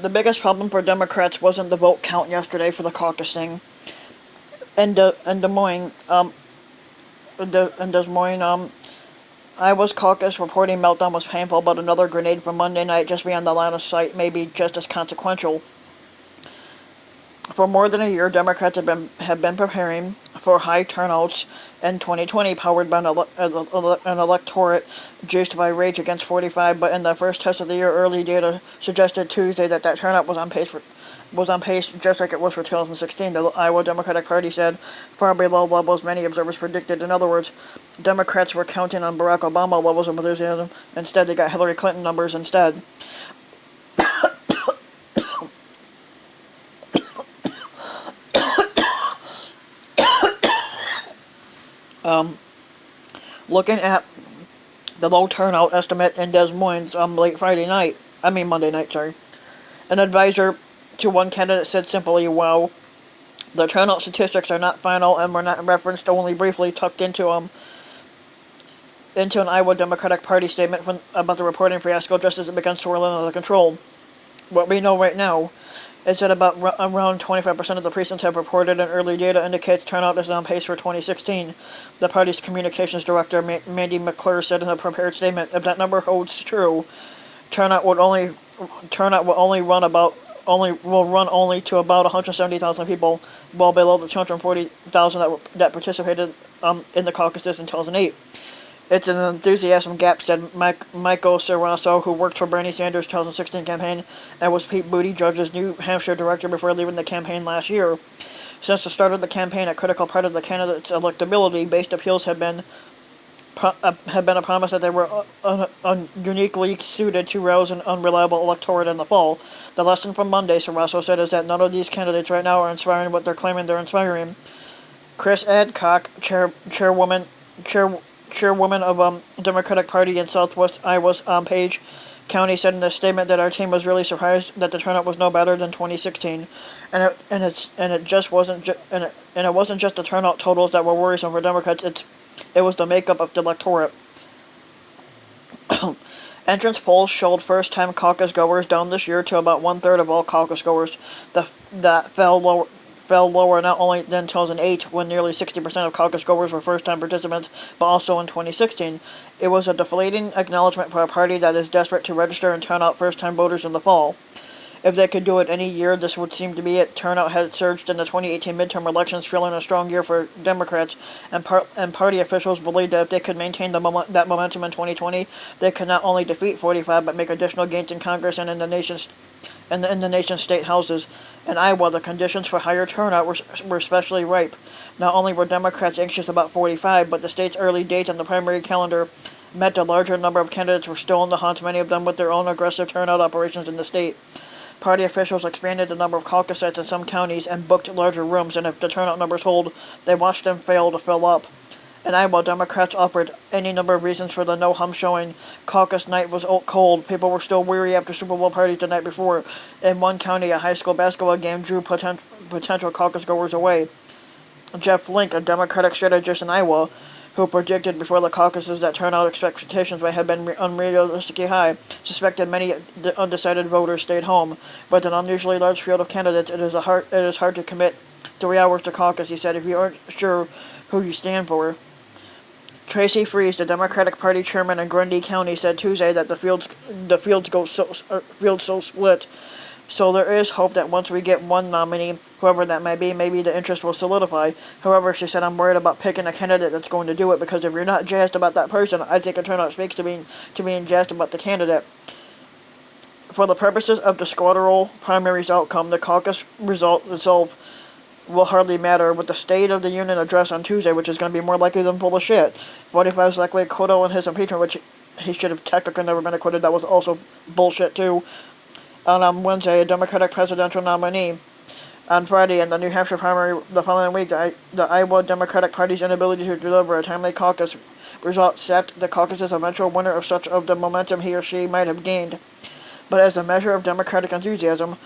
the biggest problem for Democrats wasn't the vote count yesterday for the caucusing. In Des Moines, Iowa's caucus reporting meltdown was painful, but another grenade from Monday night just beyond the line of sight may be just as consequential. For more than a year, Democrats have been preparing for high turnouts in 2020, powered by an electorate juiced by rage against 45. But in the first test of the year, early data suggested Tuesday that turnout was on pace just like it was for 2016. The Iowa Democratic Party said far below levels many observers predicted. In other words, Democrats were counting on Barack Obama levels of enthusiasm. Instead, they got Hillary Clinton numbers instead. Looking at the low turnout estimate in Des Moines Monday night, sorry. An advisor to one candidate said simply, "Wow, the turnout statistics are not final and were not referenced, only briefly tucked into an Iowa Democratic Party statement about the reporting fiasco just as it began swirling out of control. What we know right now is that around 25% of the precincts have reported, and early data indicates turnout is on pace for 2016. The party's communications director, Mandy McClure, said in a prepared statement, "If that number holds true, turnout will run only to about 170,000 people, well below the 240,000 that participated in the caucuses in 2008. It's an enthusiasm gap," said Michael Cerrato, who worked for Bernie Sanders' 2016 campaign and was Pete Buttigieg's New Hampshire director before leaving the campaign last year. Since the start of the campaign, a critical part of the candidate's electability-based appeals have been a promise that they were uniquely suited to rouse an unreliable electorate in the fall. The lesson from Monday, Cerrato said, is that none of these candidates right now are inspiring what they're claiming they're inspiring. Chris Adcock, chairwoman of Democratic Party in Southwest Iowa's Page County, said in a statement that our team was really surprised that the turnout was no better than 2016, and it wasn't just the turnout totals that were worrisome for Democrats. It was the makeup of the electorate. Entrance polls showed first-time caucus goers down this year to about one-third of all caucus goers. That fell lower not only than 2008, when nearly 60% of caucus goers were first-time participants, but also in 2016. It was a deflating acknowledgement for a party that is desperate to register and turn out first-time voters in the fall. If they could do it any year, this would seem to be it. Turnout had surged in the 2018 midterm elections, fueling a strong year for Democrats, and party officials believed that if they could maintain that momentum in 2020, they could not only defeat 45, but make additional gains in Congress and in the nation's state houses. In Iowa, the conditions for higher turnout were especially ripe. Not only were Democrats anxious about 45, but the state's early dates on the primary calendar meant a larger number of candidates were still in the hunt, many of them with their own aggressive turnout operations in the state. Party officials expanded the number of caucus sites in some counties and booked larger rooms, and if the turnout numbers hold, they watched them fail to fill up. In Iowa, Democrats offered any number of reasons for the no-hum showing. Caucus night was cold. People were still weary after Super Bowl parties the night before. In one county, a high school basketball game drew potential caucus goers away. Jeff Flink, a Democratic strategist in Iowa, who predicted before the caucuses that turnout expectations might have been unrealistically high, suspected many undecided voters stayed home. With an unusually large field of candidates, it is hard to commit 3 hours to caucus, he said, if you aren't sure who you stand for. Tracy Freese, the Democratic Party chairman in Grundy County, said Tuesday that the field's so split. So there is hope that once we get one nominee, whoever that may be, maybe the interest will solidify. However, she said, I'm worried about picking a candidate that's going to do it, because if you're not jazzed about that person, I think a turnout speaks to being jazzed about the candidate. For the purposes of the squadral primaries outcome, the caucus result will hardly matter. With the State of the Union address on Tuesday, which is going to be more likely than full of shit. 45 is likely acquittal in his impeachment, which he should have technically never been acquitted. That was also bullshit, too. On Wednesday, a Democratic presidential nominee. On Friday, in the New Hampshire primary the following week, the Iowa Democratic Party's inability to deliver a timely caucus result sapped the caucus's eventual winner of such of the momentum he or she might have gained. But as a measure of Democratic enthusiasm,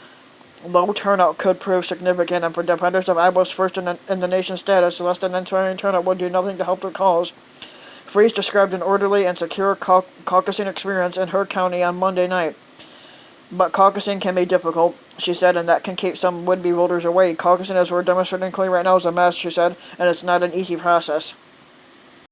low turnout could prove significant, and for defenders of Iowa's first in the nation status, less than inspiring turnout would do nothing to help their cause. Freese described an orderly and secure caucusing experience in her county on Monday night. But caucusing can be difficult, she said, and that can keep some would-be voters away. Caucusing, as we're demonstrating clearly right now, is a mess, she said, and it's not an easy process.